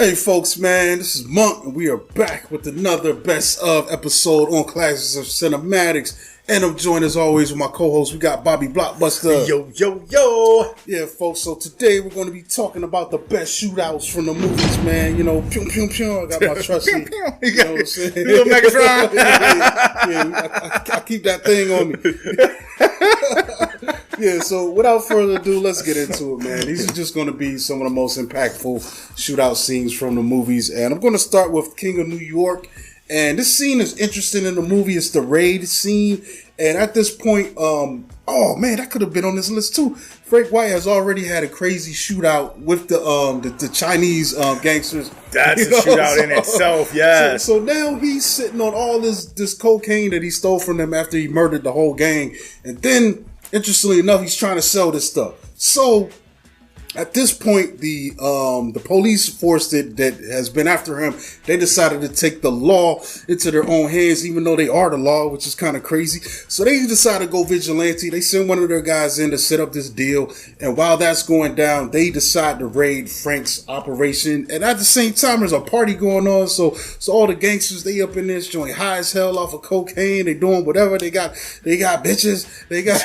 Hey folks, man, this is Monk, and we are back with another best of episode on Classics of Cinematics. And I'm joined as always with my co-host. We got Bobby Blockbuster. Yo. Yeah, folks, so today we're going to be talking about the best shootouts from the movies, man. You know, pew, pew, pew. I got my trusty. Pew, pew. You know what I'm saying? Little Megatron. I keep that thing on me. Yeah, so without further ado, let's get into it, man. These are just going to be some of the most impactful shootout scenes from the movies. And I'm going to start with King of New York. And this scene is interesting in the movie. It's the raid scene. And at this point, oh man, that could have been on this list too. Frank White has already had a crazy shootout with the Chinese gangsters. That's a shootout in itself, yes. So now he's sitting on all this cocaine that he stole from them after he murdered the whole gang. And then, interestingly enough, he's trying to sell this stuff. So at this point, the police force that has been after him, they decided to take the law into their own hands, even though they are the law, which is kind of crazy. So they decided to go vigilante. They send one of their guys in to set up this deal. And while that's going down, they decide to raid Frank's operation. And at the same time, there's a party going on. So all the gangsters, they up in this joint high as hell off of cocaine. They doing whatever. They got bitches. They got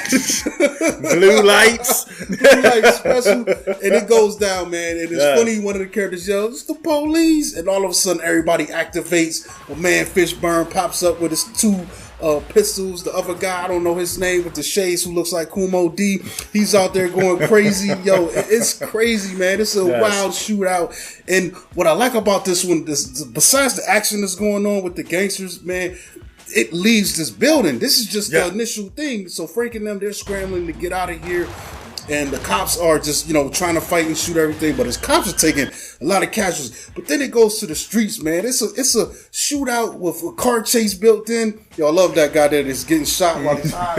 blue lights. Blue light special. And it goes down, man. And it's funny, one of the characters yells, "It's the police!" And all of a sudden, everybody activates. A man, Fishburne, pops up with his two pistols. The other guy, I don't know his name, with the shades, who looks like Kumo D. He's out there going crazy. Yo, it's crazy, man. It's a wild shootout. And what I like about this one, besides the action that's going on with the gangsters, man, it leaves this building. This is just the initial thing. So Frank and them, they're scrambling to get out of here. And the cops are just, trying to fight and shoot everything. But his cops are taking a lot of casualties. But then it goes to the streets, man. It's a shootout with a car chase built in. Yo, I love that guy that is getting shot while he's high.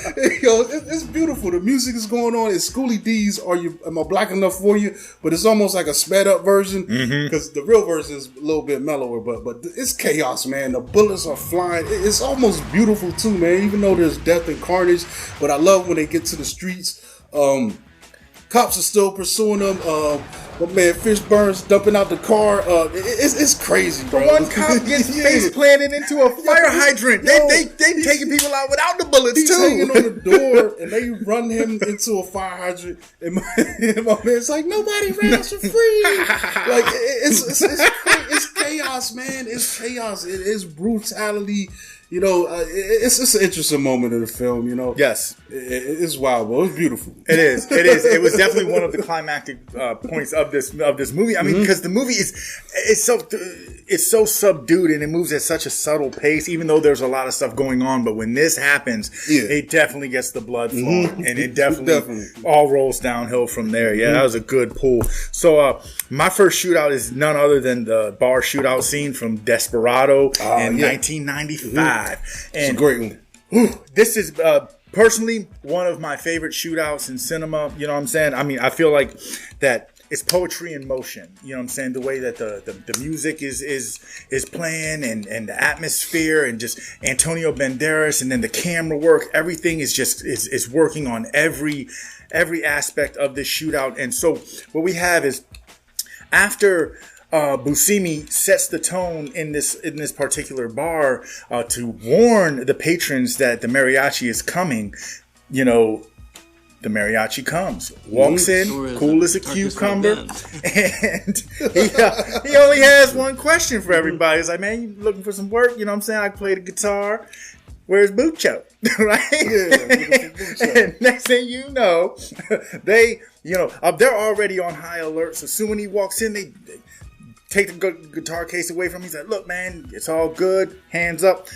It's beautiful. The music is going on. It's Schoolie D's Am I Black Enough For You? But it's almost like a sped up version. Because the real version is a little bit mellower. But it's chaos, man. The bullets are flying. It's almost beautiful too, man. Even though there's death and carnage. But I love when they get to the streets. Cops are still pursuing them. My man Fishburne's dumping out the car. It's crazy, bro. The one cop gets face planted into a fire hydrant. They taking people out without the bullets He's too. Hanging on the door, and they run him into a fire hydrant. And my man's like, "Nobody ran us for free." Like it's chaos, man. It's chaos. It is brutality. It's an interesting moment in the film, Yes. It's wild, but it's beautiful. It is. It was definitely one of the climactic points of this movie. I mean, because the movie is so subdued and it moves at such a subtle pace, even though there's a lot of stuff going on. But when this happens, it definitely gets the blood flowing, and it definitely all rolls downhill from there. Yeah, that was a good pull. So my first shootout is none other than the bar shootout scene from Desperado in 1995. And it's a great one. This is personally one of my favorite shootouts in cinema. You know what I'm saying? I mean, I feel like that it's poetry in motion. You know what I'm saying? The way that the music is playing and the atmosphere and just Antonio Banderas and then the camera work. Everything is just is working on every aspect of this shootout. And so what we have is after Buscemi sets the tone in this particular bar to warn the patrons that the mariachi is coming. The mariachi comes, walks in, cool as a cucumber, and he only has one question for everybody. He's like, "Man, you looking for some work? You know what I'm saying? I can play the guitar. Where's Bucho?" Right? Yeah, and next thing you know, they're already on high alert. So soon when he walks in, they take the guitar case away from him. He's like, "Look, man, it's all good. Hands up."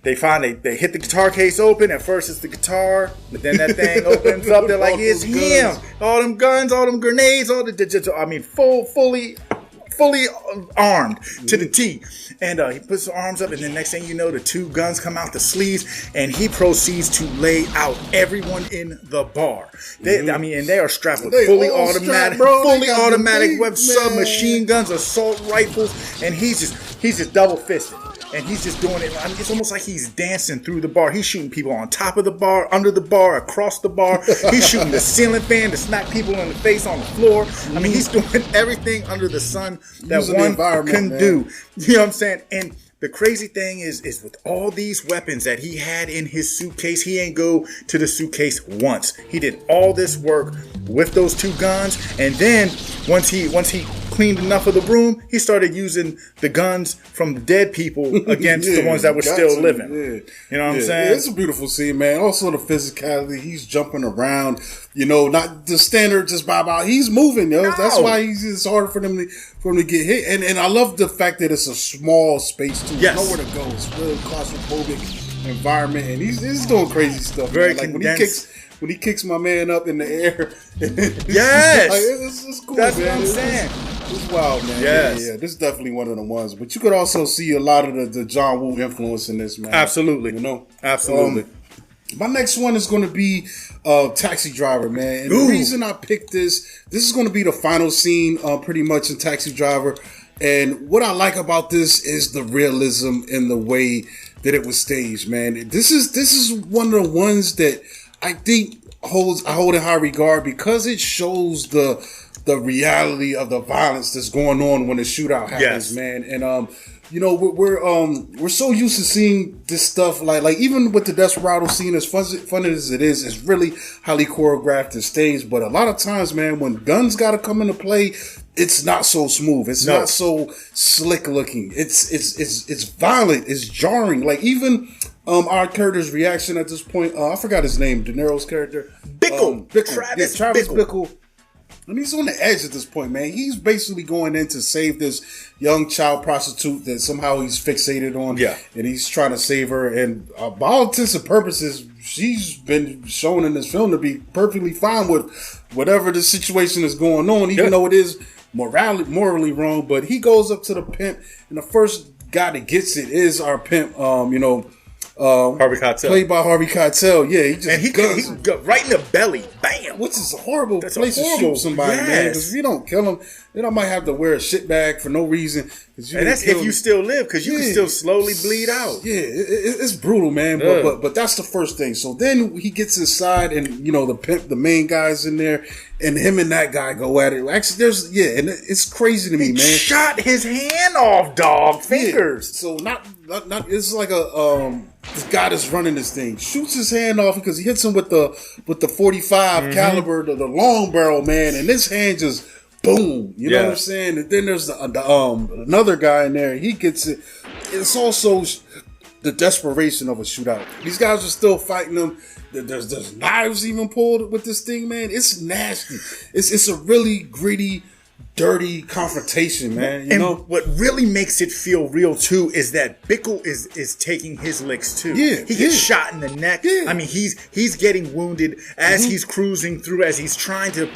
They hit the guitar case open. At first it's the guitar, but then that thing opens up. They're like, "It's him." All them guns, all them grenades, all the fully armed to the T. And he puts his arms up, and then next thing you know, the two guns come out the sleeves, and he proceeds to lay out everyone in the bar. And they are strapped with fully automatic weapons, submachine guns, assault rifles, and he's just he's just double fisted. And he's just doing it. I mean, it's almost like he's dancing through the bar. He's shooting people on top of the bar, under the bar, across the bar. He's shooting the ceiling fan to smack people in the face on the floor. I mean, he's doing everything under the sun that one can do. You know what I'm saying? And the crazy thing is with all these weapons that he had in his suitcase, he ain't go to the suitcase once. He did all this work with those 2 guns, and then once he cleaned enough of the room, he started using the guns from the dead people against the ones that were still living. You know what I'm saying? It's a beautiful scene, man. Also the physicality, he's jumping around, not the standard just bow. He's moving, yo. No. That's why it's hard for him to get hit. And I love the fact that it's a small space too. Yes. There's nowhere to go. It's really claustrophobic environment, and he's doing crazy stuff. Very condensed. When he kicks my man up in the air. Yes. It's cool, That's man. What I'm saying. It's wild, man. Yes. Yeah. This is definitely one of the ones. But you could also see a lot of the John Woo influence in this, man. Absolutely. Absolutely. My next one is going to be Taxi Driver, man. And the reason I picked this is going to be the final scene pretty much in Taxi Driver. And what I like about this is the realism in the way that it was staged, man. This is one of the ones that I think I hold in high regard because it shows the reality of the violence that's going on when the shootout happens, man. And we're so used to seeing this stuff like even with the Desperado scene, as fun as it is, it's really highly choreographed and staged. But a lot of times, man, when guns got to come into play, it's not so smooth. It's not so slick looking. It's violent. It's jarring. Like even our character's reaction at this point. I forgot his name. De Niro's character. Bickle. Travis Bickle. And he's on the edge at this point, man. He's basically going in to save this young child prostitute that somehow he's fixated on. Yeah. And he's trying to save her. And by all intents and purposes, she's been shown in this film to be perfectly fine with whatever the situation is going on, even though it is morally wrong. But he goes up to the pimp, and the first guy that gets it is our pimp, Harvey Keitel. Played by Harvey Keitel. Yeah, he got right in the belly. Bam! Which is a horrible place to shoot somebody, man. Because if you don't kill him, then I might have to wear a shit bag for no reason. And that's if you still live, because you can still slowly bleed out. Yeah, it's brutal, man. But that's the first thing. So then he gets inside, and the pimp, the main guy's in there, and him and that guy go at it. Actually, and it's crazy to me, man. Shot his hand off, dog. Fingers. So not it's like this guy that's running this thing shoots his hand off because he hits him with the 45 caliber, the long barrel, man, and this hand just boom. You know what I'm saying? And then there's another guy in there. He gets it. It's also the desperation of a shootout. These guys are still fighting them. There's knives even pulled with this thing, man. It's nasty. It's a really gritty, dirty confrontation, man. You know what really makes it feel real too is that Bickle is taking his licks too. Yeah, he gets shot in the neck. Yeah. I mean, he's getting wounded as he's cruising through, as he's trying to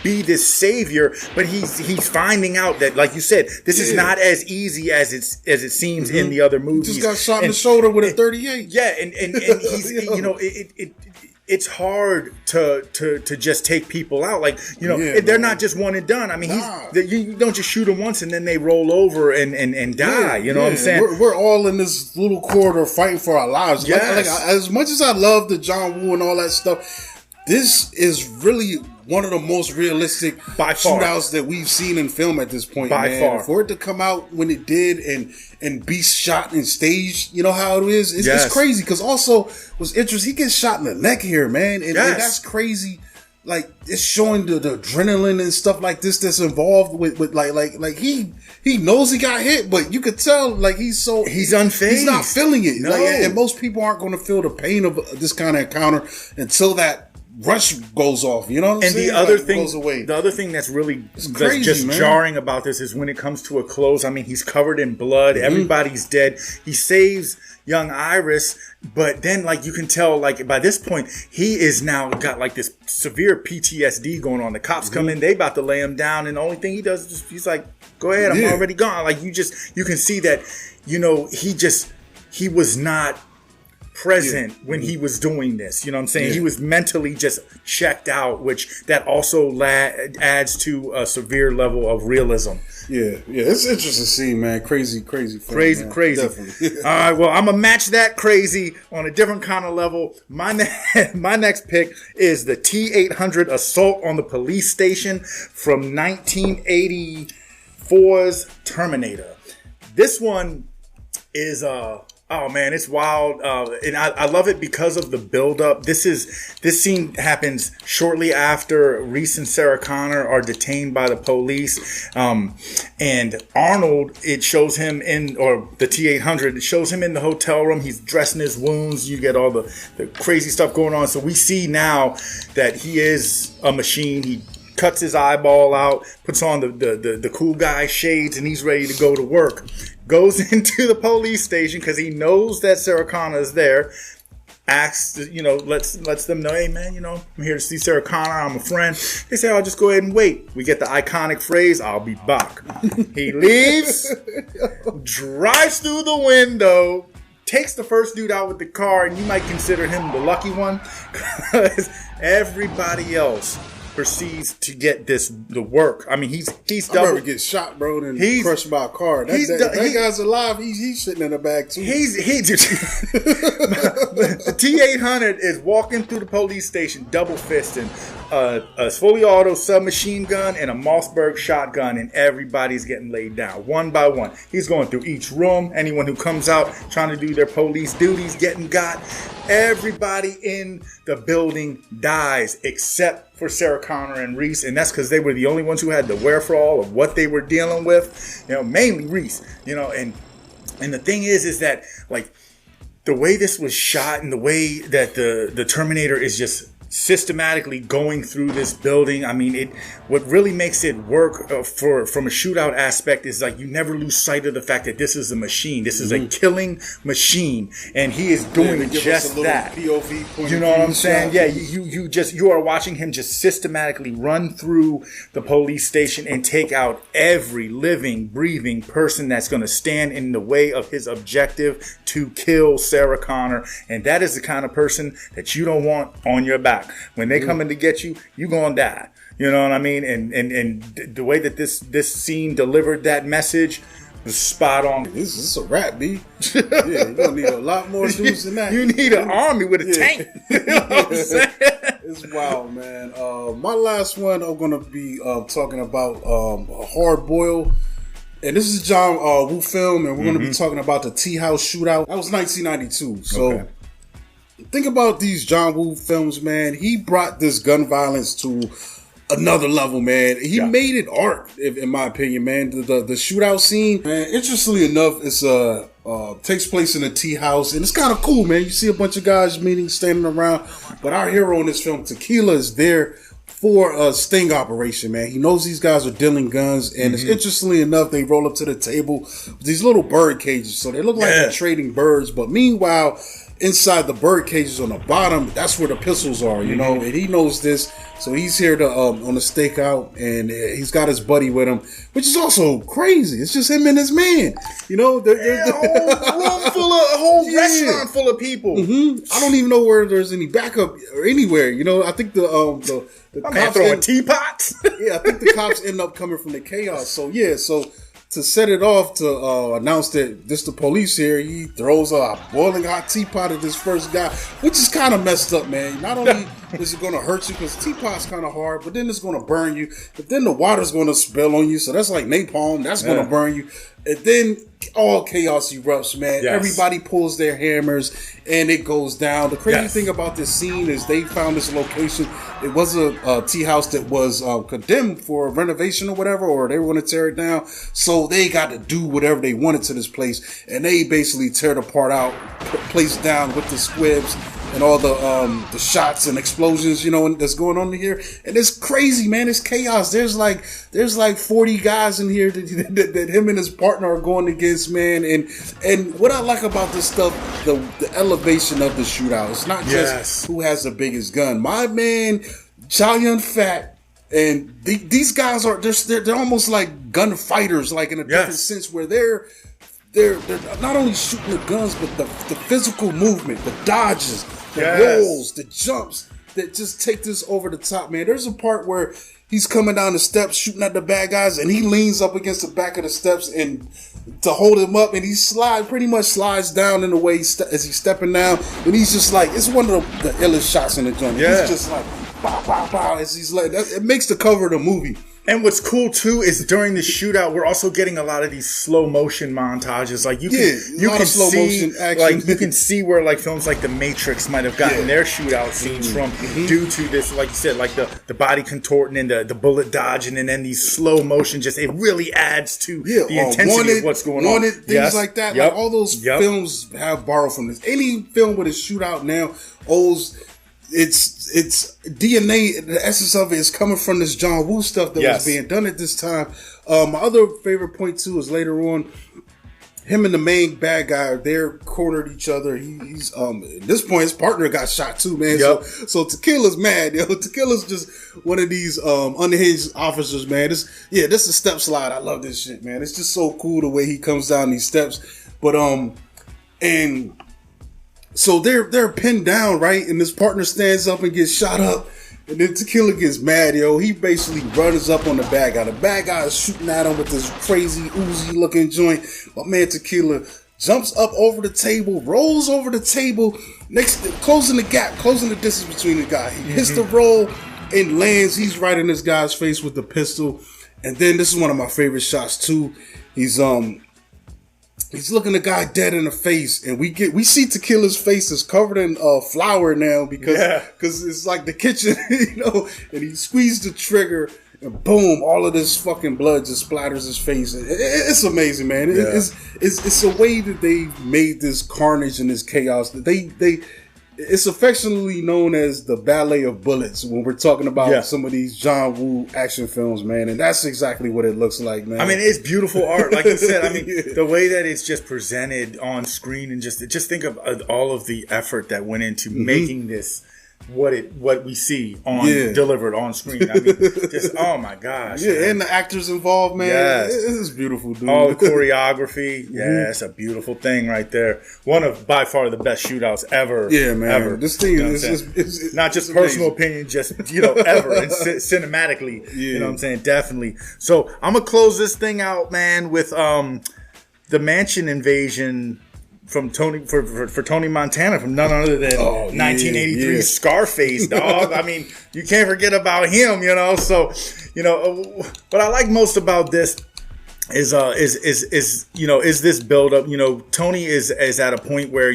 be this savior. But he's finding out that, like you said, this is not as easy as it seems in the other movies. He just got shot in the shoulder with a 38. Yeah, and he's it's hard to just take people out. Like, they're not just one and done. I mean, you don't just shoot them once and then they roll over and die. You know what I'm saying? We're all in this little corridor fighting for our lives. Yes. Like, as much as I love the John Woo and all that stuff, this is really one of the most realistic shootouts that we've seen in film at this point. By far. For it to come out when it did and be shot and staged, you know how it is? It's crazy. Because also, what's interesting, he gets shot in the neck here, man. And that's crazy. Like, it's showing the adrenaline and stuff like this that's involved with like he knows he got hit, but you could tell like he's unfazed. He's not feeling it. No. And most people aren't going to feel the pain of this kind of encounter until that rush goes off, you know what I'm saying? And the other thing that's really just jarring about this is when it comes to a close. I mean, he's covered in blood. Everybody's dead. He saves young Iris, but then like you can tell like by this point he is now got like this severe PTSD going on. The cops come in, they about to lay him down, and the only thing he does is he's like, "Go ahead, I'm already gone." Like you can see that he was not present when he was doing this. You know what I'm saying? He was mentally just checked out, which that also adds to a severe level of realism. Yeah, it's interesting to see, man. Crazy film, crazy. Definitely. All right, well, I'm gonna match that crazy on a different kind of level. My next pick is the T-800 Assault on the Police Station from 1984's Terminator. This one is oh man, it's wild, and I love it because of the build-up. This scene happens shortly after Reese and Sarah Connor are detained by the police, and Arnold, it shows him or the T-800, it shows him in the hotel room. He's dressing his wounds. You get all the crazy stuff going on. So we see now that he is a machine. He cuts his eyeball out, puts on the cool guy shades, and he's ready to go to work. Goes into the police station because he knows that Sarah Connor is there. Asks, lets them know, hey man, I'm here to see Sarah Connor. I'm a friend. They say, I'll just go ahead and wait. We get the iconic phrase, I'll be back. He leaves, drives through the window, takes the first dude out with the car, and you might consider him the lucky one because everybody else proceeds to get the work. I mean, he's double. I'd rather get shot, bro, than crushed by a car. That guy's alive. He's sitting in the back too. The T-800 is walking through the police station, double fisting a fully auto submachine gun and a Mossberg shotgun, and everybody's getting laid down one by one. He's going through each room. Anyone who comes out trying to do their police duties getting got. Everybody in the building dies except for Sarah Connor and Reese, and that's because they were the only ones who had the wherewithal of what they were dealing with. Mainly Reese. And the thing is that like the way this was shot and the way that the Terminator is just systematically going through this building. I mean, what really makes it work from a shootout aspect is like you never lose sight of the fact that this is a machine. This is a killing machine, and he is doing just that. POV point you know what I'm saying? Yeah, you are watching him just systematically run through the police station and take out every living, breathing person that's going to stand in the way of his objective to kill Sarah Connor, and that is the kind of person that you don't want on your back. When they come in to get you, you gonna die. You know what I mean? And the way that this scene delivered that message was spot on. This is a rap, B. Yeah, you're gonna need a lot more dudes than that. You need an army with a tank. You know what I'm saying? It's wild, man. My last one, I'm gonna be talking about Hard Boiled. And this is a John Woo film, and we're gonna be talking about the Teahouse Shootout. That was 1992. So. Okay. Think about these John Woo films, man. He brought this gun violence to another level, man. He made it art, in my opinion, man. The shootout scene, man. Interestingly enough, it's takes place in a tea house, and it's kind of cool, man. You see a bunch of guys standing around, but our hero in this film, Tequila, is there for a sting operation, man. He knows these guys are dealing guns, and it's interestingly enough, they roll up to the table with these little bird cages, so they look like they're trading birds, but meanwhile, inside the bird cages on the bottom, that's where the pistols are, you know, and he knows this, so he's here to on the stakeout, and he's got his buddy with him, which is also crazy. It's just him and his man, you know. A whole restaurant full of people. I don't even know where there's any backup or anywhere, you know. I think the cops throwing teapots. I think the cops end up coming from the chaos. So to set it off, to announce that this the police here, he throws a boiling hot teapot at this first guy, which is kind of messed up, man. Not only is it going to hurt you, because teapot's kind of hard, but then it's going to burn you. But then the water's going to spill on you, so that's like napalm. That's going to burn you. And then all chaos erupts, man. Yes. Everybody pulls their hammers, and it goes down. The crazy thing about this scene is they found this location. It was a tea house that was condemned for renovation or whatever, or they were going to tear it down. So they got to do whatever they wanted to this place, and they basically tear the part out, place down with the squibs and all the shots and explosions, you know, that's going on in here. And it's crazy, man. It's chaos. There's like 40 guys in here that him and his partner are going against, man. And what I like about this stuff, the elevation of the shootout. It's not just who has the biggest gun. My man, Chow Yun Fat, and these guys they're almost like gunfighters, like in a different sense, where they're they're not only shooting the guns, but the physical movement, the dodges, the rolls, the jumps that just take this over the top, man. There's a part where he's coming down the steps, shooting at the bad guys, and he leans up against the back of the steps and to hold him up, and he pretty much slides down in the way as he's stepping down, and he's just like, it's one of the illest shots in the joint. He's just like, bow, bow, bow, as he's like, it makes the cover of the movie. And what's cool too is during the shootout, we're also getting a lot of these slow motion montages. Like you can see, like you can see where like films like The Matrix might have gotten their shootout scenes from due to this, like you said, like the body contorting and the bullet dodging, and then these slow motion. Just it really adds to the intensity of what's going on. Things like that. Like all those films have borrowed from this. Any film with a shootout now owes. It's DNA. The essence of it is coming from this John Woo stuff that was being done at this time. My other favorite point too is later on, him and the main bad guy, they're cornered each other. He's at this point his partner got shot too, man. So Tequila's mad, yo. Tequila's just one of these unhinged officers, man. This is a step slide. I love this shit, man. It's just so cool the way he comes down these steps. But and so they're pinned down, right? And his partner stands up and gets shot up. And then Tequila gets mad, yo. He basically runs up on the bad guy. The bad guy is shooting at him with this crazy Uzi looking joint. My man Tequila jumps up over the table, rolls over the table, closing the gap, closing the distance between the guy. He hits the roll and lands. He's right in this guy's face with the pistol. And then this is one of my favorite shots too. He's looking the guy dead in the face, and we see Tequila's face is covered in flour now because it's like the kitchen, you know. And he squeezed the trigger, and boom, all of this fucking blood just splatters his face. It's amazing, man. It's a way that they made this carnage and this chaos. That it's affectionately known as the ballet of bullets when we're talking about some of these John Woo action films, man. And that's exactly what it looks like, man. I mean, it's beautiful art. Like you said, I mean, the way that it's just presented on screen, and just think of all of the effort that went into making this what we see on delivered on screen. I mean, just oh my gosh. Yeah, man. And the actors involved, man. Yes. It's beautiful, dude. All the choreography. Yeah, it's a beautiful thing right there. One of by far the best shootouts ever. Yeah, man. Ever. This thing is not just personal opinion, just ever and cinematically. You know what I'm saying? Definitely. So I'm gonna close this thing out, man, with the mansion invasion from Tony Montana, from none other than 1983 Scarface, dog. I mean, you can't forget about him, you know. So, what I like most about this is this build up. You know, Tony is at a point where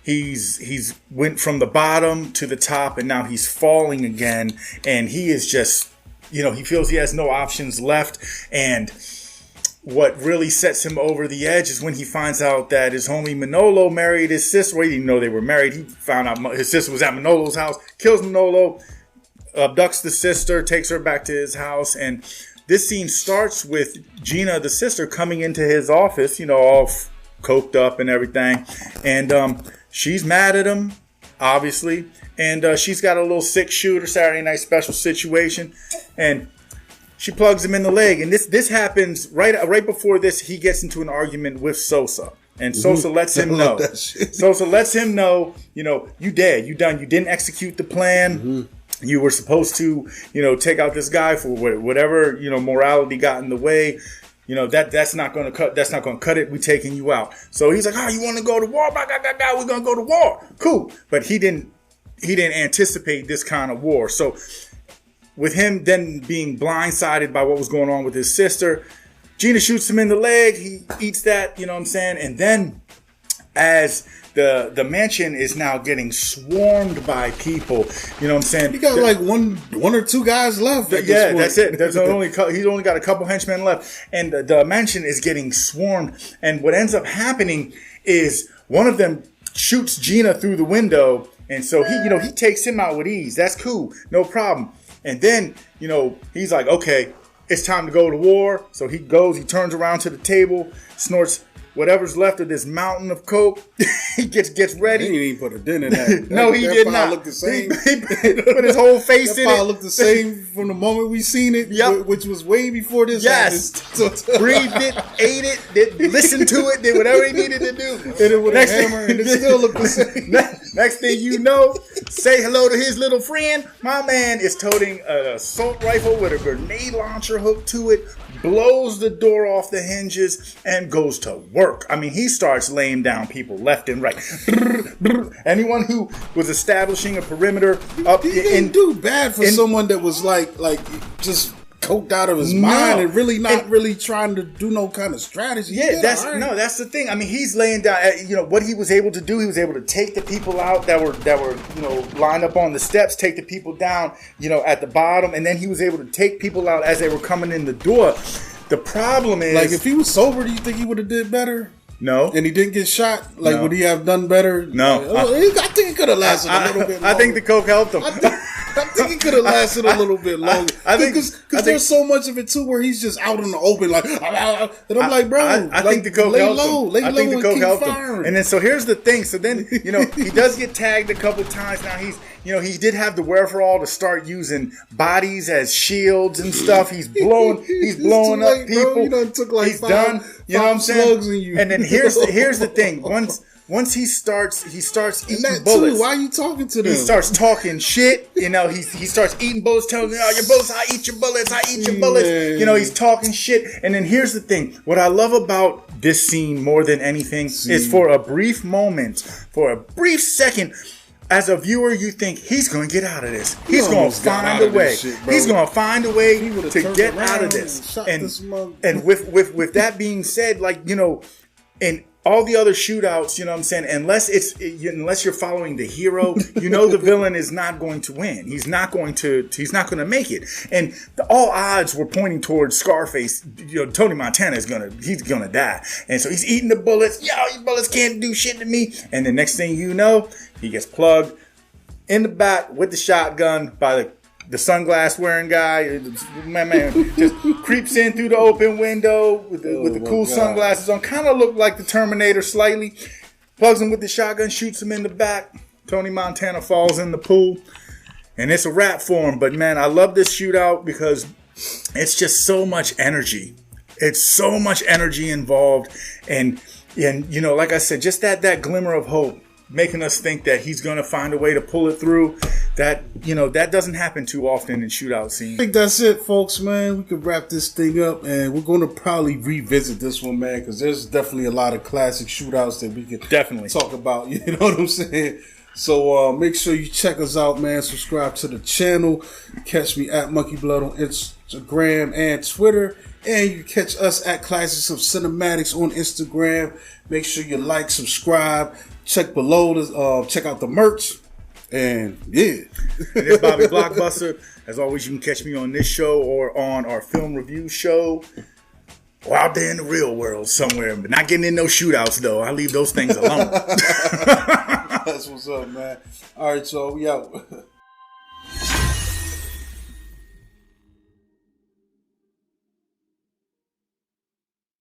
he's went from the bottom to the top, and now he's falling again, and he is just he feels he has no options left. And what really sets him over the edge is when he finds out that his homie Manolo married his sister. Well, he didn't know they were married. He found out his sister was at Manolo's house, kills Manolo, abducts the sister, takes her back to his house. And this scene starts with Gina, the sister, coming into his office, all coked up and everything. And she's mad at him, obviously. And she's got a little 6-shooter, Saturday Night Special situation. And she plugs him in the leg, and this happens right before this. He gets into an argument with Sosa, and Sosa lets him know. Sosa lets him know, you dead, you done, you didn't execute the plan. You were supposed to, take out this guy for whatever, morality got in the way. That's not going to cut. That's not going to cut it. We taking you out. So he's like, you want to go to war? We're going to go to war. Cool, but he didn't anticipate this kind of war. So with him then being blindsided by what was going on with his sister, Gina shoots him in the leg. He eats that, you know what I'm saying? And then as the mansion is now getting swarmed by people, you know what I'm saying? He got like one or two guys left. That's it. He's only got a couple henchmen left. And the mansion is getting swarmed. And what ends up happening is one of them shoots Gina through the window. And so he takes him out with ease. That's cool. No problem. And then, he's like, okay, it's time to go to war. So he turns around to the table, snorts whatever's left of this mountain of coke. He gets ready. He didn't even put a dent in that. No, he did not. Looked the same. He put his whole face that in it. looked the same from the moment we seen it. Yep. Which was way before this. Yes. Breathed it, ate it, listened to it, did whatever he needed to do. Hit it with a hammer, and it still looked the same. Next thing you know, say hello to his little friend. My man is toting an assault rifle with a grenade launcher hooked to it, blows the door off the hinges, and goes to work. I mean, he starts laying down people left and right. Anyone who was establishing a perimeter up He didn't do bad for someone that was like just coked out of his mind and really not really trying to do no kind of strategy. Yeah, that's the thing. I mean, he's laying down. What he was able to do, he was able to take the people out that were lined up on the steps, take the people down, at the bottom, and then he was able to take people out as they were coming in the door. The problem is, like, if he was sober, do you think he would have did better? No. And he didn't get shot? Like, would he have done better? No. I think he could have lasted a little bit longer. I think the coke helped him. I think he could have lasted a little bit longer. Because there's so much of it, too, where he's just out in the open, like, and I'm like, bro. I think the coke helped him. I think the coke helped him. And then, so here's the thing. So then, he does get tagged a couple times. Now, he did have the wherewithal to start using bodies as shields and stuff. He's blowing up people. Bro. You done took like he's done. You know what I'm saying? And then here's the thing. Once he starts eating bullets. Too, why are you talking to them? He starts talking shit. He starts eating bullets, telling me, your bullets, I eat your bullets, I eat your bullets. Man. He's talking shit. And then here's the thing. What I love about this scene more than anything is for a brief moment, for a brief second, as a viewer, you think he's going to get out of this. He's going to find a way. He's going to find a way to get out of this. And with that being said, in all the other shootouts, unless you're following the hero, the villain is not going to win. He's not going to make it. And all odds were pointing towards Scarface. Tony Montana he's gonna die. And so he's eating the bullets. Your bullets can't do shit to me. And the next thing you know, he gets plugged in the back with the shotgun by the sunglass wearing guy. My man just creeps in through the open window with the cool sunglasses on. Kind of looked like the Terminator slightly. Plugs him with the shotgun, shoots him in the back. Tony Montana falls in the pool. And it's a wrap for him. But man, I love this shootout because it's just so much energy. It's so much energy involved. And like I said, just that glimmer of hope, making us think that he's going to find a way to pull it through. That doesn't happen too often in shootout scenes. I think that's it, folks, man. We can wrap this thing up, and we're going to probably revisit this one, man, because there's definitely a lot of classic shootouts that we could definitely talk about. You know what I'm saying? So make sure you check us out, man. Subscribe to the channel. Catch me at Monkey Blood on Instagram and Twitter. And you can catch us at Classics of Cinematics on Instagram. Make sure you like, subscribe. Check below to check out the merch. And yeah. And it's Bobby Blockbuster. As always, you can catch me on this show or on our film review show. Or out there in the real world somewhere. But not getting in no shootouts, though. I leave those things alone. That's what's up, man. All right, so we out.